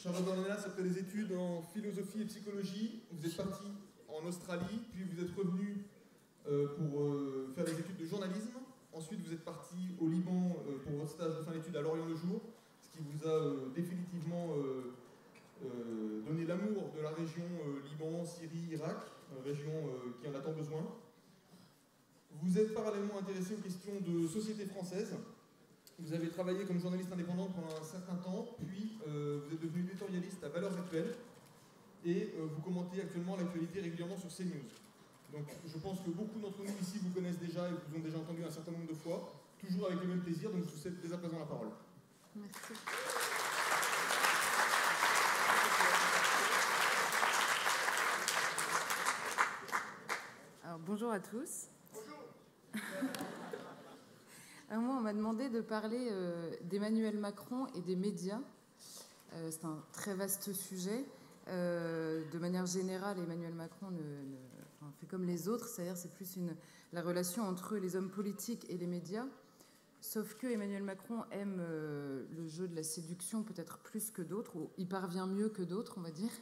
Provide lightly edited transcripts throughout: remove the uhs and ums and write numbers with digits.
Charlotte Dornelas, après des études en philosophie et psychologie, vous êtes parti en Australie, puis vous êtes revenu pour faire des études de journalisme. Ensuite, vous êtes parti au Liban pour votre stage de fin d'études à Lorient-le-Jour, ce qui vous a définitivement donné l'amour de la région Liban, Syrie, Irak, région qui en a tant besoin. Vous êtes parallèlement intéressé aux questions de société française. Vous avez travaillé comme journaliste indépendant pendant un certain temps, puis vous êtes devenu éditorialiste à Valeurs Actuelles et vous commentez actuellement l'actualité régulièrement sur CNews. Donc je pense que beaucoup d'entre nous ici vous connaissent déjà et vous ont déjà entendu un certain nombre de fois, toujours avec le même plaisir, donc je vous cède dès à présent la parole. Merci. Alors bonjour à tous. Alors moi, on m'a demandé de parler d'Emmanuel Macron et des médias. C'est un très vaste sujet. De manière générale, Emmanuel Macron fait comme les autres, c'est-à-dire c'est plus la relation entre les hommes politiques et les médias. Sauf que Emmanuel Macron aime le jeu de la séduction peut-être plus que d'autres, ou il parvient mieux que d'autres, on va dire.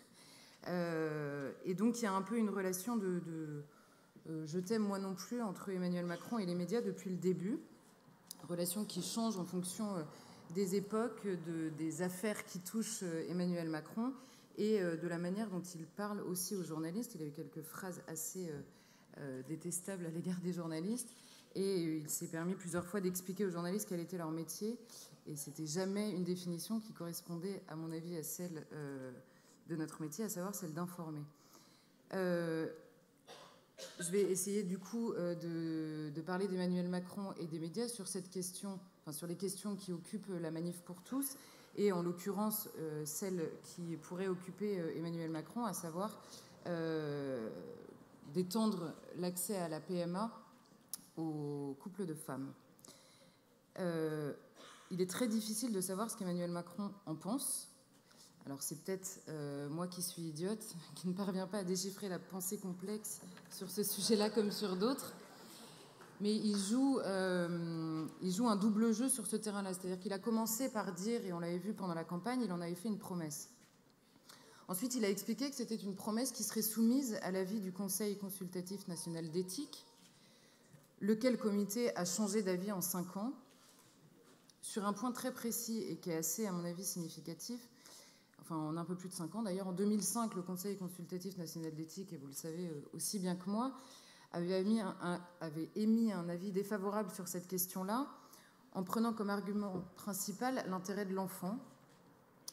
Et donc il y a un peu une relation je t'aime moi non plus entre Emmanuel Macron et les médias depuis le début. Relation qui change en fonction des époques, des affaires qui touchent Emmanuel Macron et de la manière dont il parle aussi aux journalistes. Il a eu quelques phrases assez détestables à l'égard des journalistes et il s'est permis plusieurs fois d'expliquer aux journalistes quel était leur métier et c'était jamais une définition qui correspondait à mon avis à celle de notre métier, à savoir celle d'informer. Je vais essayer du coup de parler d'Emmanuel Macron et des médias sur cette question, enfin sur les questions qui occupent la manif pour tous, et en l'occurrence celle qui pourrait occuper Emmanuel Macron, à savoir d'étendre l'accès à la PMA aux couples de femmes. Il est très difficile de savoir ce qu'Emmanuel Macron en pense. Alors c'est peut-être moi qui suis idiote, qui ne parvient pas à déchiffrer la pensée complexe sur ce sujet-là comme sur d'autres, mais il joue un double jeu sur ce terrain-là. C'est-à-dire qu'il a commencé par dire, et on l'avait vu pendant la campagne, il en avait fait une promesse. Ensuite, il a expliqué que c'était une promesse qui serait soumise à l'avis du Conseil consultatif national d'éthique, lequel comité a changé d'avis en 5 ans, sur un point très précis et qui est assez, à mon avis, significatif. Enfin en un peu plus de 5 ans d'ailleurs. En 2005, le Conseil consultatif national d'éthique, et vous le savez aussi bien que moi, avait émis un avis défavorable sur cette question-là, en prenant comme argument principal l'intérêt de l'enfant,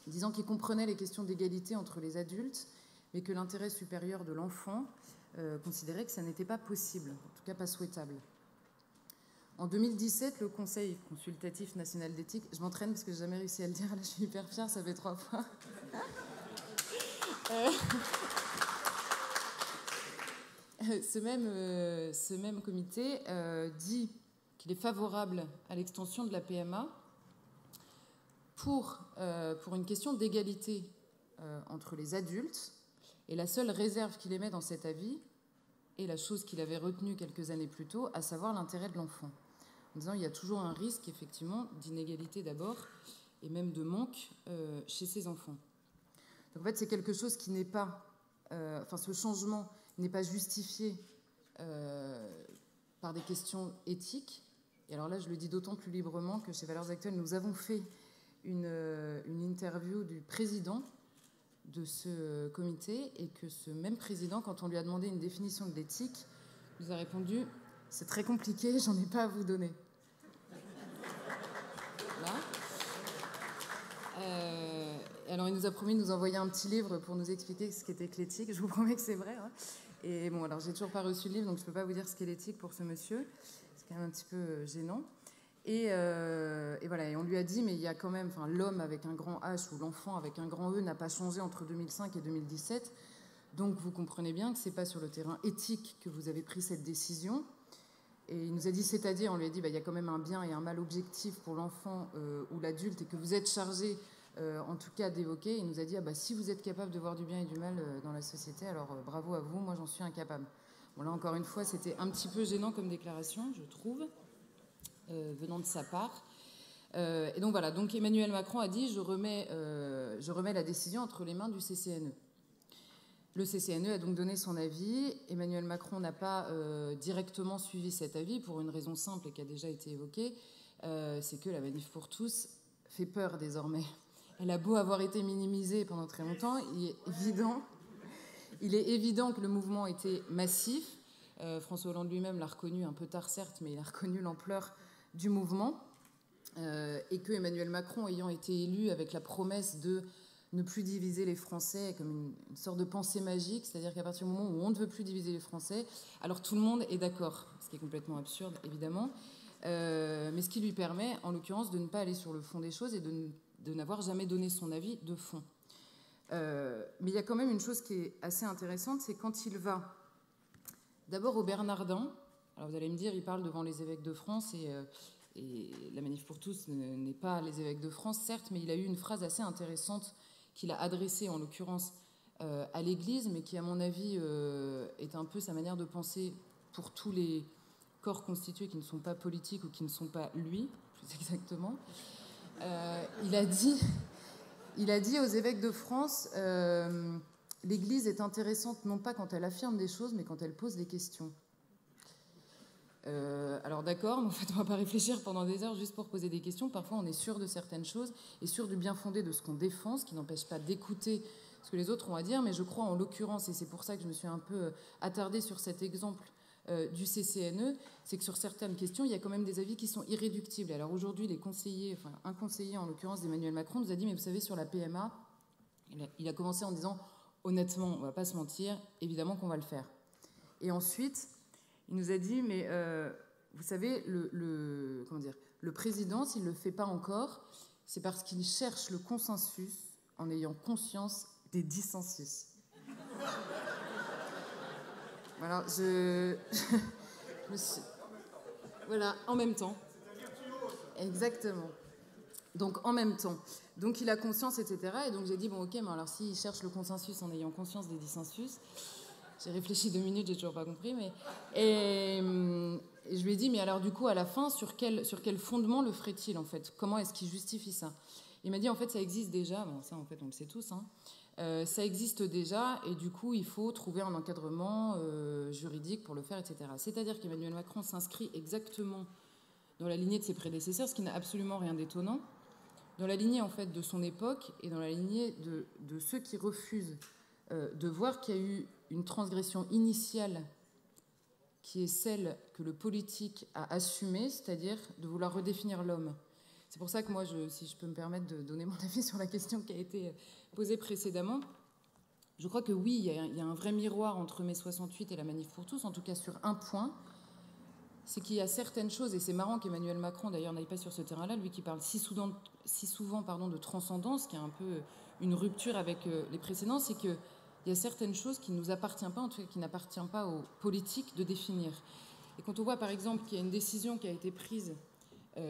disant qu'il comprenait les questions d'égalité entre les adultes, mais que l'intérêt supérieur de l'enfant considérait que ça n'était pas possible, en tout cas pas souhaitable. En 2017, le Conseil consultatif national d'éthique, je m'entraîne parce que je n'ai jamais réussi à le dire, là je suis hyper fière, ça fait 3 fois. Ce même comité dit qu'il est favorable à l'extension de la PMA pour une question d'égalité entre les adultes. Et la seule réserve qu'il émet dans cet avis est la chose qu'il avait retenue quelques années plus tôt, à savoir l'intérêt de l'enfant. En disant qu'il y a toujours un risque, effectivement, d'inégalité d'abord, et même de manque chez ces enfants. Donc en fait, c'est quelque chose qui n'est pas... ce changement n'est pas justifié par des questions éthiques. Et alors là, je le dis d'autant plus librement que chez Valeurs Actuelles, nous avons fait une interview du président de ce comité, et que ce même président, quand on lui a demandé une définition de l'éthique, nous a répondu « C'est très compliqué, j'en ai pas à vous donner ». Voilà. Alors il nous a promis de nous envoyer un petit livre pour nous expliquer ce qu'était l'éthique. Je vous promets que c'est vrai. Hein. Et bon, alors j'ai toujours pas reçu le livre, donc je peux pas vous dire ce qu'est l'éthique pour ce monsieur. C'est quand même un petit peu gênant. Et voilà, et on lui a dit, mais il y a quand même, enfin, l'homme avec un grand H ou l'enfant avec un grand E n'a pas changé entre 2005 et 2017. Donc vous comprenez bien que c'est pas sur le terrain éthique que vous avez pris cette décision. Et il nous a dit, c'est-à-dire, on lui a dit, il y a quand même un bien et un mal objectif pour l'enfant ou l'adulte, et que vous êtes chargé, en tout cas, d'évoquer. Il nous a dit, si vous êtes capable de voir du bien et du mal dans la société, alors bravo à vous, moi j'en suis incapable. Bon, là, encore une fois, c'était un petit peu gênant comme déclaration, je trouve, venant de sa part. Et donc voilà, donc Emmanuel Macron a dit je remets la décision entre les mains du CCNE. Le CCNE a donc donné son avis. Emmanuel Macron n'a pas directement suivi cet avis pour une raison simple et qui a déjà été évoquée, c'est que la Manif pour tous fait peur désormais. Elle a beau avoir été minimisée pendant très longtemps, il est évident que le mouvement était massif. François Hollande lui-même l'a reconnu, un peu tard certes, mais il a reconnu l'ampleur du mouvement. Et que Emmanuel Macron, ayant été élu avec la promesse de ne plus diviser les Français comme une sorte de pensée magique, c'est-à-dire qu'à partir du moment où on ne veut plus diviser les Français, alors tout le monde est d'accord, ce qui est complètement absurde évidemment, mais ce qui lui permet en l'occurrence de ne pas aller sur le fond des choses et de n'avoir jamais donné son avis de fond. Mais il y a quand même une chose qui est assez intéressante, c'est quand il va d'abord au Bernardin. Alors vous allez me dire, il parle devant les évêques de France et la Manif pour tous n'est pas les évêques de France, certes, mais il a eu une phrase assez intéressante qu'il a adressée en l'occurrence à l'Église, mais qui à mon avis est un peu sa manière de penser pour tous les corps constitués qui ne sont pas politiques ou qui ne sont pas lui, plus exactement. Il a dit aux évêques de France l'Église est intéressante non pas quand elle affirme des choses, mais quand elle pose des questions. Alors d'accord, mais en fait on ne va pas réfléchir pendant des heures juste pour poser des questions. Parfois on est sûr de certaines choses et sûr du bien fondé de ce qu'on défend, ce qui n'empêche pas d'écouter ce que les autres ont à dire. Mais je crois en l'occurrence, et c'est pour ça que je me suis un peu attardée sur cet exemple du CCNE, c'est que sur certaines questions, il y a quand même des avis qui sont irréductibles. Alors aujourd'hui, les conseillers, enfin un conseiller en l'occurrence d'Emmanuel Macron nous a dit, mais vous savez, sur la PMA, il a commencé en disant, honnêtement, on ne va pas se mentir, évidemment qu'on va le faire. Et ensuite, il nous a dit, mais vous savez, le président, s'il ne le fait pas encore, c'est parce qu'il cherche le consensus en ayant conscience des dissensus. Voilà, voilà, en même temps. Exactement. Donc, en même temps. Donc, il a conscience, etc. Et donc, j'ai dit, bon, ok, mais alors s'il cherche le consensus en ayant conscience des dissensus, j'ai réfléchi 2 minutes, j'ai toujours pas compris, mais... Et je lui ai dit, mais alors, du coup, à la fin, sur quel fondement le ferait-il, en fait? Comment est-ce qu'il justifie ça? Il m'a dit, en fait, ça existe déjà. Bon, ça, en fait, on le sait tous, hein. Ça existe déjà et du coup il faut trouver un encadrement juridique pour le faire, etc. C'est-à-dire qu'Emmanuel Macron s'inscrit exactement dans la lignée de ses prédécesseurs, ce qui n'a absolument rien d'étonnant, dans la lignée en fait de son époque et dans la lignée de ceux qui refusent de voir qu'il y a eu une transgression initiale qui est celle que le politique a assumée, c'est-à-dire de vouloir redéfinir l'homme. C'est pour ça que moi, si je peux me permettre de donner mon avis sur la question qui a été posée précédemment, je crois que oui, il y a un vrai miroir entre mai 68 et la Manif pour tous, en tout cas sur un point, c'est qu'il y a certaines choses, et c'est marrant qu'Emmanuel Macron d'ailleurs n'aille pas sur ce terrain-là, lui qui parle si souvent de transcendance, qui a un peu une rupture avec les précédents, c'est qu'il y a certaines choses qui ne nous appartiennent pas, en tout cas qui n'appartiennent pas aux politiques de définir. Et quand on voit par exemple qu'il y a une décision qui a été prise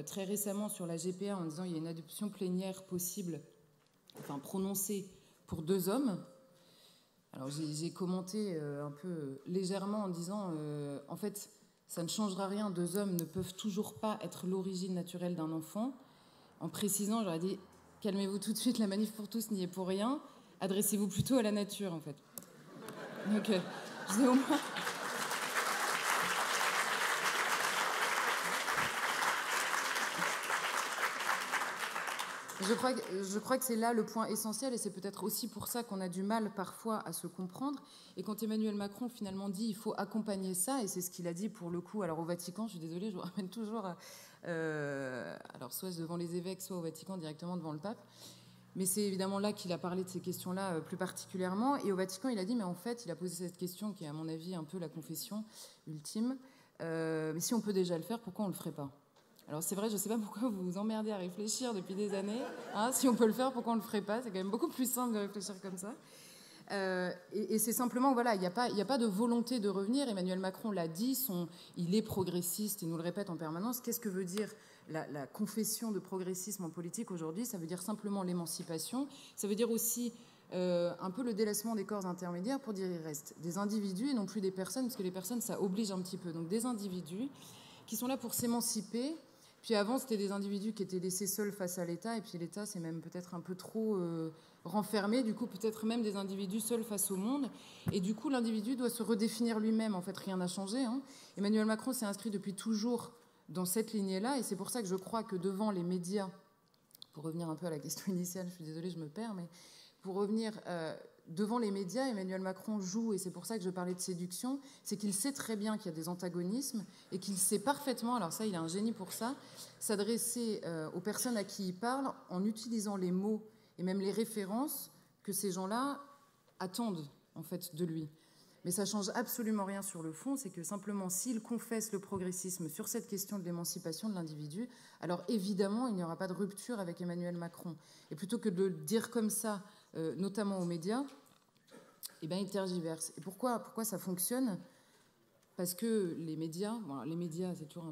très récemment sur la GPA en disant qu'il y a une adoption plénière possible, enfin prononcée pour 2 hommes. Alors j'ai commenté un peu légèrement en disant en fait ça ne changera rien, 2 hommes ne peuvent toujours pas être l'origine naturelle d'un enfant. En précisant, j'aurais dit calmez-vous tout de suite, la Manif pour tous n'y est pour rien, adressez-vous plutôt à la nature en fait. Donc je dis au moins... Je crois que c'est là le point essentiel et c'est peut-être aussi pour ça qu'on a du mal parfois à se comprendre. Et quand Emmanuel Macron finalement dit il faut accompagner ça, et c'est ce qu'il a dit pour le coup, alors au Vatican, je suis désolée, je vous ramène toujours, alors soit devant les évêques, soit au Vatican directement devant le pape. Mais c'est évidemment là qu'il a parlé de ces questions-là plus particulièrement. Et au Vatican, il a dit mais en fait, il a posé cette question qui est à mon avis un peu la confession ultime. Mais si on peut déjà le faire, pourquoi on ne le ferait pas ? Alors c'est vrai, je ne sais pas pourquoi vous vous emmerdez à réfléchir depuis des années. Hein, si on peut le faire, pourquoi on ne le ferait pas? C'est quand même beaucoup plus simple de réfléchir comme ça. Et c'est simplement, voilà, il n'y a pas de volonté de revenir. Emmanuel Macron l'a dit, il est progressiste, il nous le répète en permanence. Qu'est-ce que veut dire la confession de progressisme en politique aujourd'hui? Ça veut dire simplement l'émancipation. Ça veut dire aussi un peu le délaissement des corps intermédiaires pour dire il reste des individus et non plus des personnes, parce que les personnes, ça oblige un petit peu. Donc des individus qui sont là pour s'émanciper, Puis avant, c'était des individus qui étaient laissés seuls face à l'État, et puis l'État, c'est même peut-être un peu trop renfermé, du coup peut-être même des individus seuls face au monde, et du coup l'individu doit se redéfinir lui-même. En fait, rien n'a changé, hein. Emmanuel Macron s'est inscrit depuis toujours dans cette lignée-là, et c'est pour ça que je crois que devant les médias, pour revenir un peu à la question initiale, je suis désolée, je me perds, mais pour revenir devant les médias, Emmanuel Macron joue, et c'est pour ça que je parlais de séduction, c'est qu'il sait très bien qu'il y a des antagonismes et qu'il sait parfaitement, alors ça, il a un génie pour ça, s'adresser aux personnes à qui il parle en utilisant les mots et même les références que ces gens-là attendent, en fait, de lui. Mais ça ne change absolument rien sur le fond, c'est que simplement, s'il confesse le progressisme sur cette question de l'émancipation de l'individu, alors évidemment, il n'y aura pas de rupture avec Emmanuel Macron. Et plutôt que de le dire comme ça, notamment aux médias, eh bien, il tergiverse. Et pourquoi ça fonctionne ? Parce que les médias, c'est toujours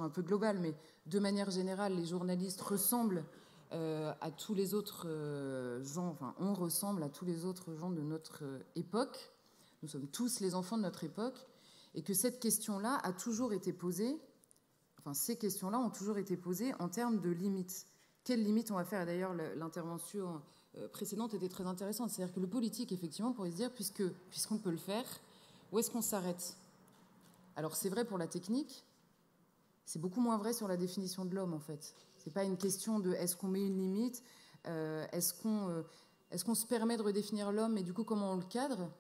un peu global, mais de manière générale, les journalistes ressemblent à tous les autres gens, enfin, on ressemble à tous les autres gens de notre époque. Nous sommes tous les enfants de notre époque, et que cette question-là a toujours été posée, enfin, ces questions-là ont toujours été posées en termes de limites. Quelles limites on va faire ? Et d'ailleurs, l'intervention précédente était très intéressante. C'est-à-dire que le politique, effectivement, pourrait se dire, puisqu'on peut le faire, où est-ce qu'on s'arrête ? Alors, c'est vrai pour la technique, c'est beaucoup moins vrai sur la définition de l'homme, en fait. C'est pas une question de est-ce qu'on met une limite, est-ce qu'on se permet de redéfinir l'homme, et du coup, comment on le cadre ?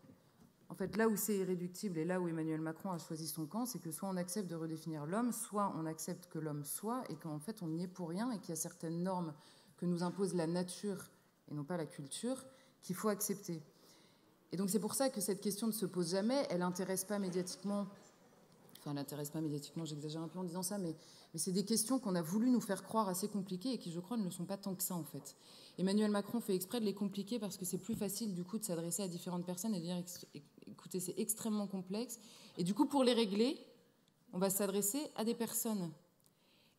En fait, là où c'est irréductible et là où Emmanuel Macron a choisi son camp, c'est que soit on accepte de redéfinir l'homme, soit on accepte que l'homme soit, et qu'en fait, on n'y est pour rien, et qu'il y a certaines normes que nous impose la nature, et non pas la culture, qu'il faut accepter. Et donc c'est pour ça que cette question ne se pose jamais, elle n'intéresse pas médiatiquement, j'exagère un peu en disant ça, mais c'est des questions qu'on a voulu nous faire croire assez compliquées et qui, je crois, ne le sont pas tant que ça, en fait. Emmanuel Macron fait exprès de les compliquer parce que c'est plus facile, du coup, de s'adresser à différentes personnes et de dire, écoutez, c'est extrêmement complexe. Et du coup, pour les régler, on va s'adresser à des personnes.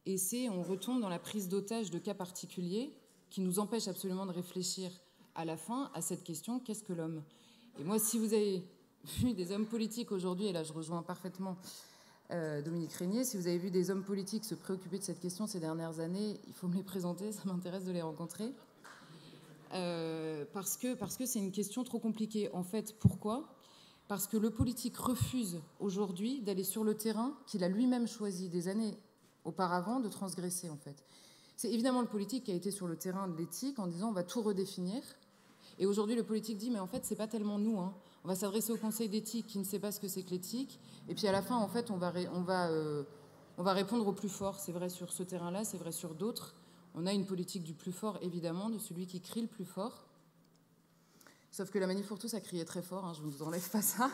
Et on retombe dans la prise d'otage de cas particuliers qui nous empêche absolument de réfléchir à la fin à cette question, qu'est-ce que l'homme ? Et moi, si vous avez vu des hommes politiques aujourd'hui, et là je rejoins parfaitement Dominique Régnier, si vous avez vu des hommes politiques se préoccuper de cette question ces dernières années, il faut me les présenter, ça m'intéresse de les rencontrer. Parce que c'est une question trop compliquée. En fait, pourquoi ? Parce que le politique refuse aujourd'hui d'aller sur le terrain qu'il a lui-même choisi des années auparavant de transgresser, en fait. C'est évidemment le politique qui a été sur le terrain de l'éthique en disant on va tout redéfinir. Et aujourd'hui, le politique dit mais en fait, c'est pas tellement nous. Hein. On va s'adresser au conseil d'éthique qui ne sait pas ce que c'est que l'éthique. Et puis à la fin, en fait, on va répondre au plus fort. C'est vrai sur ce terrain-là, c'est vrai sur d'autres. On a une politique du plus fort, évidemment, de celui qui crie le plus fort. Sauf que la Manif pour tous a crié très fort, hein, je ne vous enlève pas ça.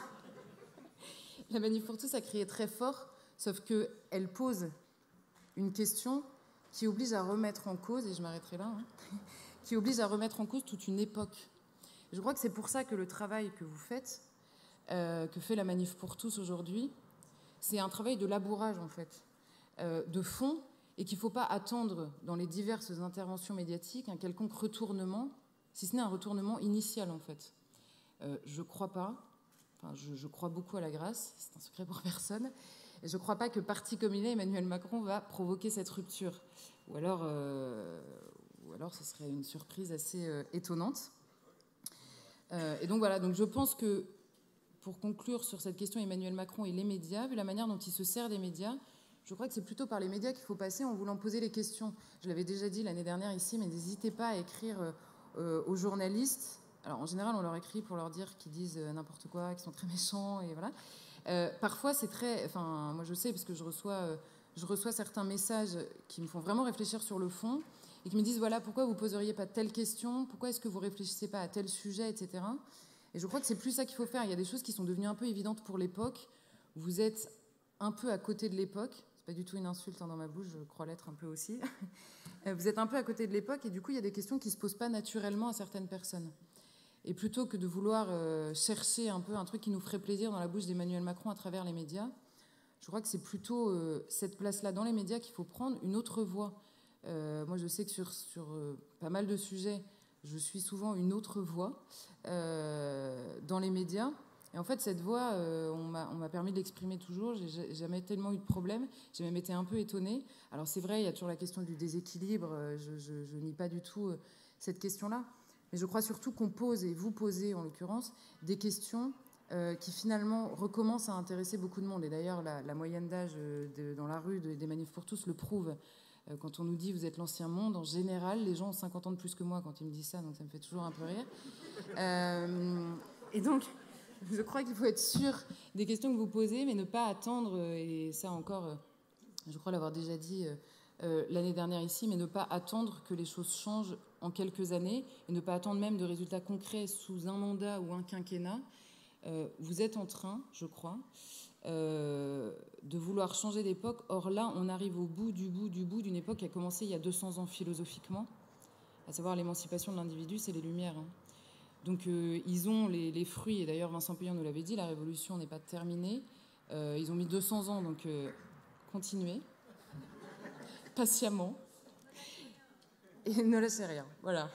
La Manif pour tous a crié très fort, sauf qu'elle pose une question qui oblige à remettre en cause, et je m'arrêterai là, hein, qui oblige à remettre en cause toute une époque. Je crois que c'est pour ça que le travail que vous faites, que fait la Manif pour tous aujourd'hui, c'est un travail de labourage, en fait, de fond, et qu'il ne faut pas attendre dans les diverses interventions médiatiques un quelconque retournement, si ce n'est un retournement initial, en fait. Je ne crois pas, enfin, je crois beaucoup à la grâce, c'est un secret pour personne, et je ne crois pas que parti comme il est, Emmanuel Macron va provoquer cette rupture. Ou alors ce serait une surprise assez étonnante. Et donc voilà, donc je pense que, pour conclure sur cette question Emmanuel Macron et les médias, vu la manière dont il se sert des médias, je crois que c'est plutôt par les médias qu'il faut passer en voulant poser les questions. Je l'avais déjà dit l'année dernière ici, mais n'hésitez pas à écrire aux journalistes. Alors en général, on leur écrit pour leur dire qu'ils disent n'importe quoi, qu'ils sont très méchants, et voilà. Parfois, c'est très... Enfin, moi je sais, parce que je reçois certains messages qui me font vraiment réfléchir sur le fond, et qui me disent, voilà, pourquoi vous ne poseriez pas telle question, pourquoi est-ce que vous ne réfléchissez pas à tel sujet, etc. Et je crois que c'est plus ça qu'il faut faire. Il y a des choses qui sont devenues un peu évidentes pour l'époque. Vous êtes un peu à côté de l'époque. C'est pas du tout une insulte dans ma bouche, je crois l'être un peu aussi. Vous êtes un peu à côté de l'époque, et du coup, il y a des questions qui ne se posent pas naturellement à certaines personnes. Et plutôt que de vouloir chercher un peu un truc qui nous ferait plaisir dans la bouche d'Emmanuel Macron à travers les médias, je crois que c'est plutôt cette place-là dans les médias qu'il faut prendre, une autre voie. Moi, je sais que sur pas mal de sujets, je suis souvent une autre voix dans les médias. Et en fait, cette voix, on m'a permis de l'exprimer toujours. J'ai jamais tellement eu de problème. J'ai même été un peu étonnée. Alors c'est vrai, il y a toujours la question du déséquilibre. Je nie pas du tout cette question-là. Mais je crois surtout qu'on pose, et vous posez en l'occurrence, des questions qui finalement recommencent à intéresser beaucoup de monde. Et d'ailleurs, la moyenne d'âge dans la rue des Manifs pour tous le prouve. Quand on nous dit vous êtes l'ancien monde, en général, les gens ont 50 ans de plus que moi quand ils me disent ça, donc ça me fait toujours un peu rire. Et donc, je crois qu'il faut être sûr des questions que vous posez, mais ne pas attendre, et ça encore, je crois l'avoir déjà dit l'année dernière ici, mais ne pas attendre que les choses changent en quelques années, et ne pas attendre même de résultats concrets sous un mandat ou un quinquennat. Vous êtes en train, je crois, de vouloir changer d'époque. Or là, on arrive au bout d'une époque qui a commencé il y a 200 ans philosophiquement, à savoir l'émancipation de l'individu, c'est les Lumières. Donc ils ont les fruits, et d'ailleurs Vincent Peillon nous l'avait dit, la révolution n'est pas terminée. Ils ont mis 200 ans, donc continuez, patiemment, et ne lâchez rien. Voilà.